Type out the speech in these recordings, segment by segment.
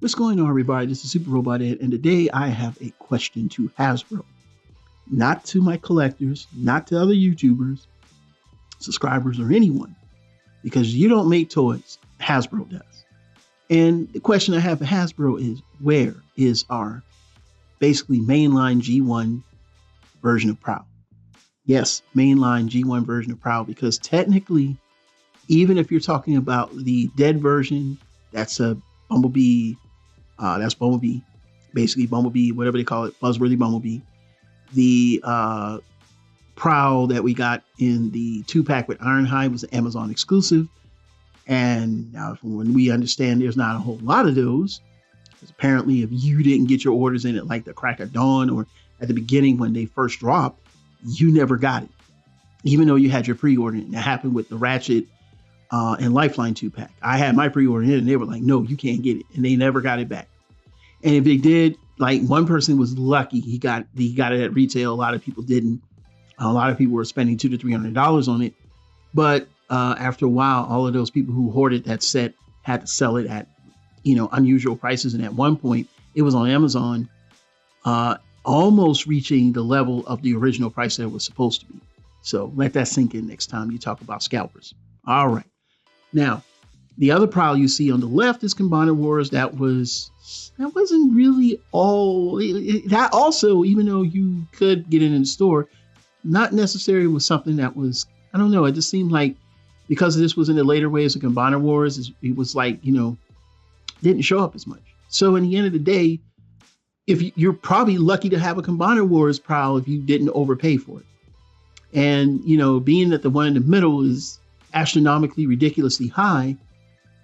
What's going on, everybody? This is Super Robot Ed, and today I have a question to Hasbro. Not to my collectors, not to other YouTubers, subscribers, or anyone, because you don't make toys, Hasbro does. And the question I have for Hasbro is, where is our basically mainline G1 version of PROWL? Yes, mainline G1 version of PROWL, because technically, even if you're talking about the dead version, that's a Bumblebee. That's Bumblebee, basically Bumblebee, whatever they call it, Buzzworthy Bumblebee. The PROWL that we got in the 2-pack with Ironhide was an Amazon exclusive. And now from when we understand there's not a whole lot of those, because apparently if you didn't get your orders in at like the crack of dawn or at the beginning when they first dropped, you never got it, even though you had your pre-order. And that happened with the Ratchet and Lifeline 2-pack. I had my pre-order in and they were like, no, you can't get it. And they never got it back. And if they did, like one person was lucky. He got it at retail. A lot of people didn't. A lot of people were spending $200 to $300 on it. But after a while, all of those people who hoarded that set had to sell it at, unusual prices. And at one point it was on Amazon, almost reaching the level of the original price that it was supposed to be. So let that sink in next time you talk about scalpers. All right. Now, the other PROWL you see on the left is Combiner Wars. That wasn't really all. That also, even though you could get it in the store, not necessarily was something that was, I don't know. It just seemed like because this was in the later waves of Combiner Wars, it was like, didn't show up as much. So in the end of the day, you're probably lucky to have a Combiner Wars PROWL if you didn't overpay for it. And, being that the one in the middle is astronomically, ridiculously high,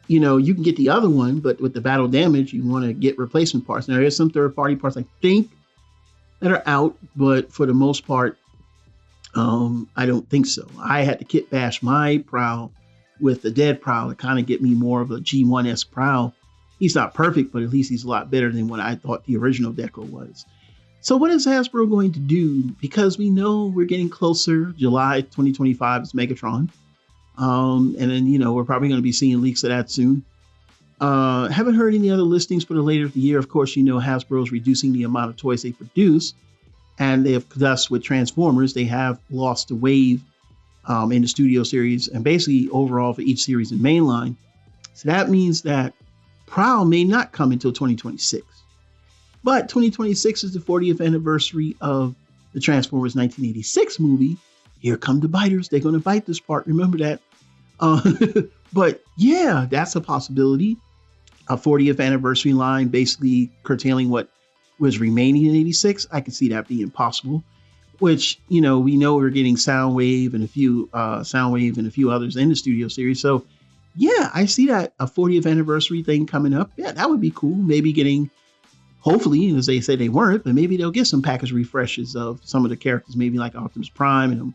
you can get the other one, but with the battle damage, you want to get replacement parts. Now, there's some third-party parts, I think, that are out, but for the most part, I don't think so. I had to kit bash my PROWL with the dead PROWL to kind of get me more of a G1S PROWL. He's not perfect, but at least he's a lot better than what I thought the original deco was. So what is Hasbro going to do? Because we know we're getting closer. July 2025 is Megatron. And then, we're probably going to be seeing leaks of that soon. Haven't heard any other listings for the later of the year. Of course, Hasbro is reducing the amount of toys they produce. And they have, thus with Transformers, they have lost a wave in the studio series and basically overall for each series in mainline. So that means that PROWL may not come until 2026. But 2026 is the 40th anniversary of the Transformers 1986 movie. Here come the biters. They're going to bite this part. Remember that. But yeah, that's a possibility. A 40th anniversary line, basically curtailing what was remaining in 86. I could see that being possible, which, we know we're getting Soundwave and a few others in the studio series. So yeah, I see that a 40th anniversary thing coming up. Yeah, that would be cool. Maybe getting, hopefully, as they said they weren't, but maybe they'll get some package refreshes of some of the characters, maybe like Optimus Prime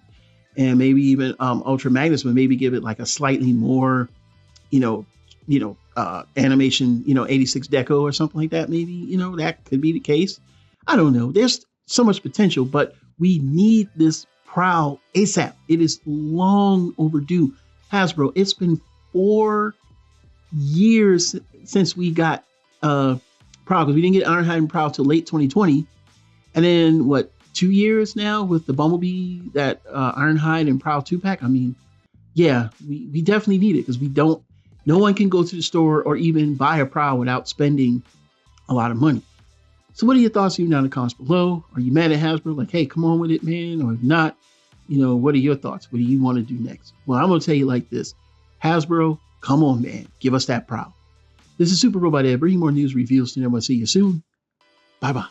and maybe even Ultra Magnus, but maybe give it like a slightly more, animation, 86 deco or something like that. Maybe, that could be the case. I don't know. There's so much potential, but we need this PROWL ASAP. It is long overdue. Hasbro, it's been 4 years since we got PROWL, because we didn't get Ironhide and PROWL till late 2020. And then 2 years now with the Bumblebee, that Ironhide and PROWL 2-pack. I mean, yeah, we definitely need it because no one can go to the store or even buy a PROWL without spending a lot of money. So what are your thoughts? Leave down in the comments below. Are you mad at Hasbro? Like, hey, come on with it, man. Or if not, what are your thoughts? What do you want to do next? Well, I'm going to tell you like this. Hasbro, come on, man. Give us that PROWL. This is Super Robot Ed, bringing more news reviews to them. I'll see you soon. Bye-bye.